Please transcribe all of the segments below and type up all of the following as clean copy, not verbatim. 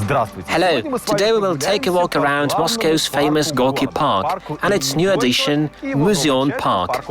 Hello, today we will take a walk around Moscow's famous Gorky Park and its new addition, Muzeon Park.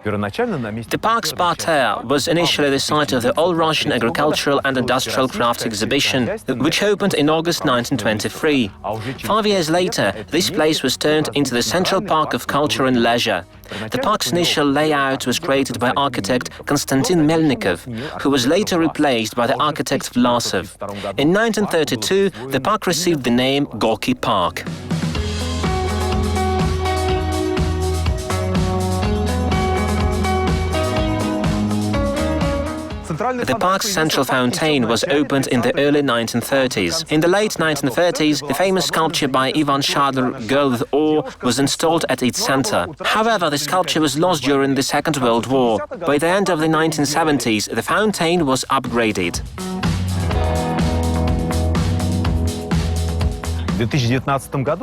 The park's parterre was initially the site of the All-Russian Agricultural and Industrial Crafts Exhibition, which opened in August 1923. 5 years later, this place was turned into the Central Park of Culture and Leisure. The park's initial layout was created by architect Konstantin Melnikov, who was later replaced by the architect Vlasov. In 1932, the park received the name Gorky Park. The park's central fountain was opened in the early 1930s. In the late 1930s, the famous sculpture by Ivan Shadr, Girl with Ore, was installed at its center. However, the sculpture was lost during the Second World War. By the end of the 1970s, the fountain was upgraded.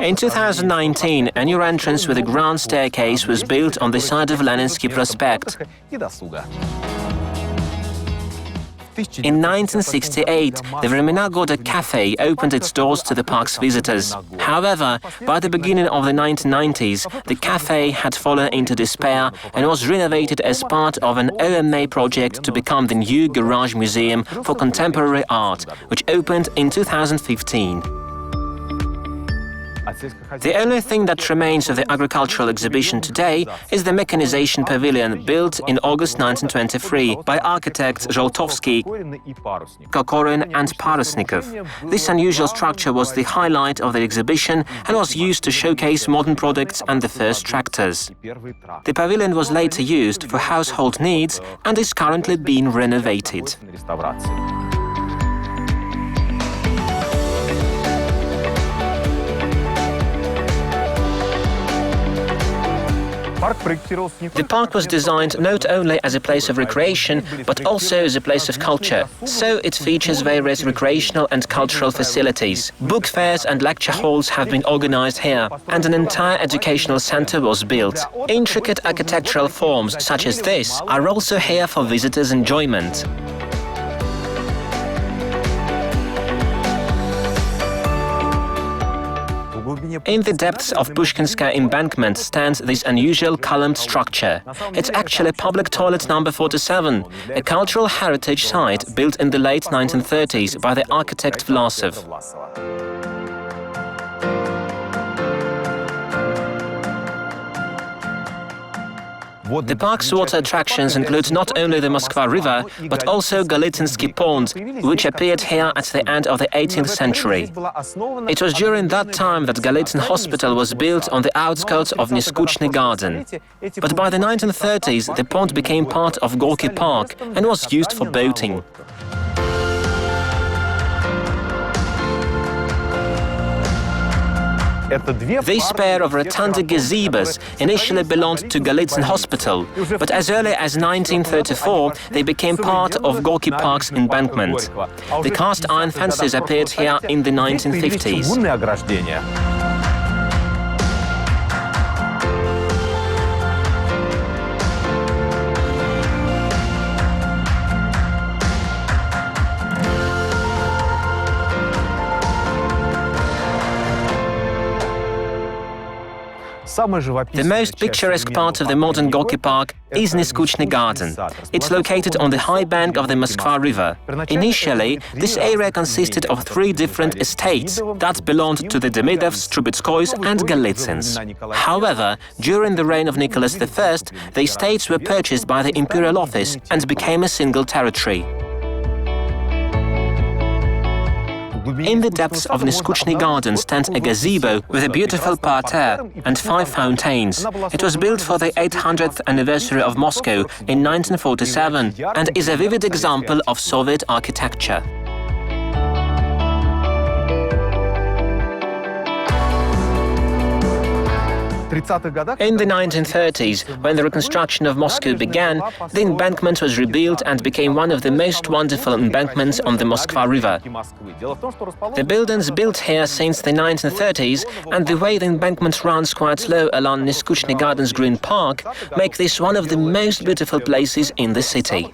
In 2019, a new entrance with a grand staircase was built on the side of Leninsky Prospect. In 1968, the Vremena Goda Cafe opened its doors to the park's visitors. However, by the beginning of the 1990s, the cafe had fallen into despair and was renovated as part of an OMA project to become the new Garage Museum for Contemporary Art, which opened in 2015. The only thing that remains of the agricultural exhibition today is the mechanization pavilion built in August 1923 by architects Zholtovsky, Kokorin and Parasnikov. This unusual structure was the highlight of the exhibition and was used to showcase modern products and the first tractors. The pavilion was later used for household needs and is currently being renovated. The park was designed not only as a place of recreation, but also as a place of culture. So it features various recreational and cultural facilities. Book fairs and lecture halls have been organized here, and an entire educational center was built. Intricate architectural forms such as this are also here for visitors' enjoyment. In the depths of Pushkinskaya embankment stands this unusual columned structure. It's actually public toilet number 47, a cultural heritage site built in the late 1930s by the architect Vlasov. The park's water attractions include not only the Moskva River, but also Galitsynski Pond, which appeared here at the end of the 18th century. It was during that time that Galitsyn Hospital was built on the outskirts of Neskuchny Garden. But by the 1930s, the pond became part of Gorky Park and was used for boating. This pair of rotunda gazebos initially belonged to Galitsyn Hospital, but as early as 1934 they became part of Gorky Park's embankment. The cast iron fences appeared here in the 1950s. The most picturesque part of the modern Gorky Park is Neskuchny Garden. It's located on the high bank of the Moskva River. Initially, this area consisted of 3 different estates that belonged to the Demidovs, Trubetskoys and Galitsyns. However, during the reign of Nicholas I, the estates were purchased by the Imperial Office and became a single territory. In the depths of Neskuchny Garden stands a gazebo with a beautiful parterre and 5 fountains. It was built for the 800th anniversary of Moscow in 1947 and is a vivid example of Soviet architecture. In the 1930s, when the reconstruction of Moscow began, the embankment was rebuilt and became one of the most wonderful embankments on the Moskva River. The buildings built here since the 1930s and the way the embankment runs quite low along Neskuchny Gardens Green Park make this one of the most beautiful places in the city.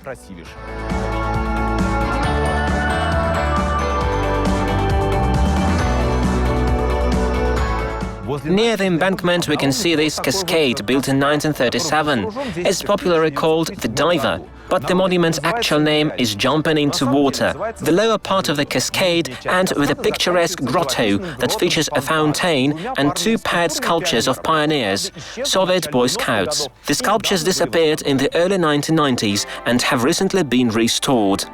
Near the embankment we can see this cascade built in 1937. It's popularly called the Diver, but the monument's actual name is Jumping into Water. The lower part of the cascade ends with a picturesque grotto that features a fountain and two paired sculptures of pioneers, Soviet Boy Scouts. The sculptures disappeared in the early 1990s and have recently been restored.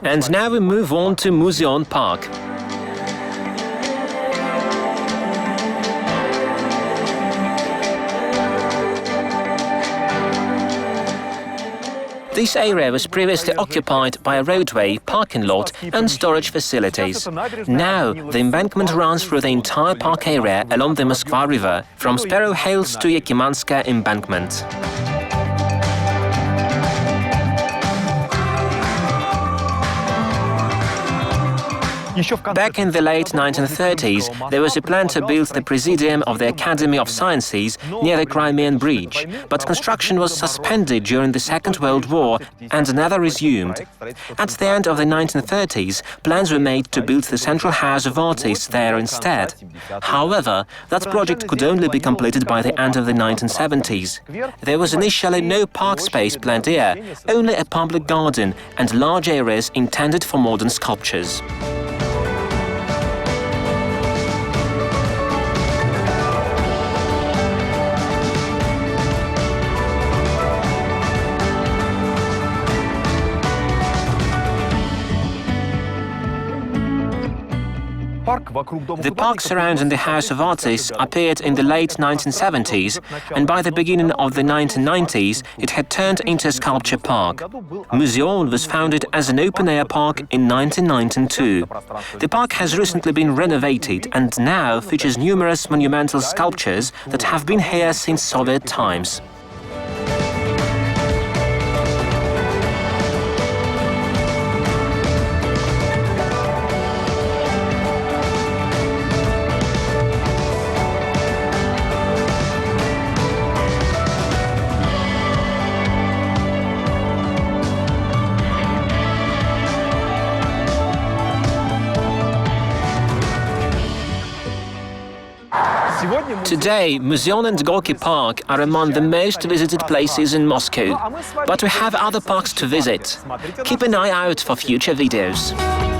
And now we move on to Muzeon Park. This area was previously occupied by a roadway, parking lot and storage facilities. Now, the embankment runs through the entire park area along the Moskva River, from Sparrow Hills to Yakimanska embankment. Back in the late 1930s, there was a plan to build the Presidium of the Academy of Sciences near the Crimean Bridge, but construction was suspended during the Second World War and never resumed. At the end of the 1930s, plans were made to build the Central House of Artists there instead. However, that project could only be completed by the end of the 1970s. There was initially no park space planned here, only a public garden and large areas intended for modern sculptures. The park surrounding the House of Artists appeared in the late 1970s, and by the beginning of the 1990s it had turned into a sculpture park. Muzeon was founded as an open-air park in 1992. The park has recently been renovated and now features numerous monumental sculptures that have been here since Soviet times. Today, Muzeon and Gorky Park are among the most visited places in Moscow, but we have other parks to visit. Keep an eye out for future videos.